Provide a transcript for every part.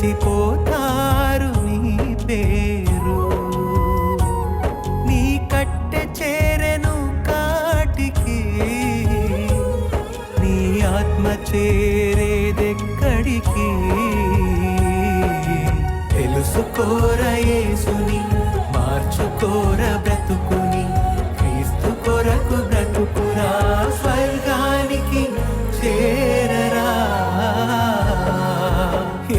మరచిపోతారు నీ పేరు. నీ కట్టె చేరెను కాటికి, నీ ఆత్మ చేరేదెక్కడికి? తెలుసుకోర యేసుని, మార్చుకోర బ్రతుకుని, క్రీస్తు కొరకు బ్రతుకురా, స్వర్గానికి చేరరా.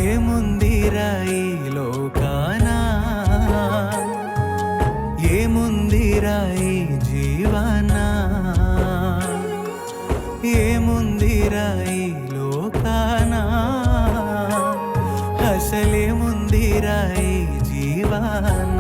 ఏముందిరా ఈ లోకాన, ఏముందిరా ఈ జీవన, ఏముందిరా ఈ లోకాన, అసలేముందిరా ఈ జీవన.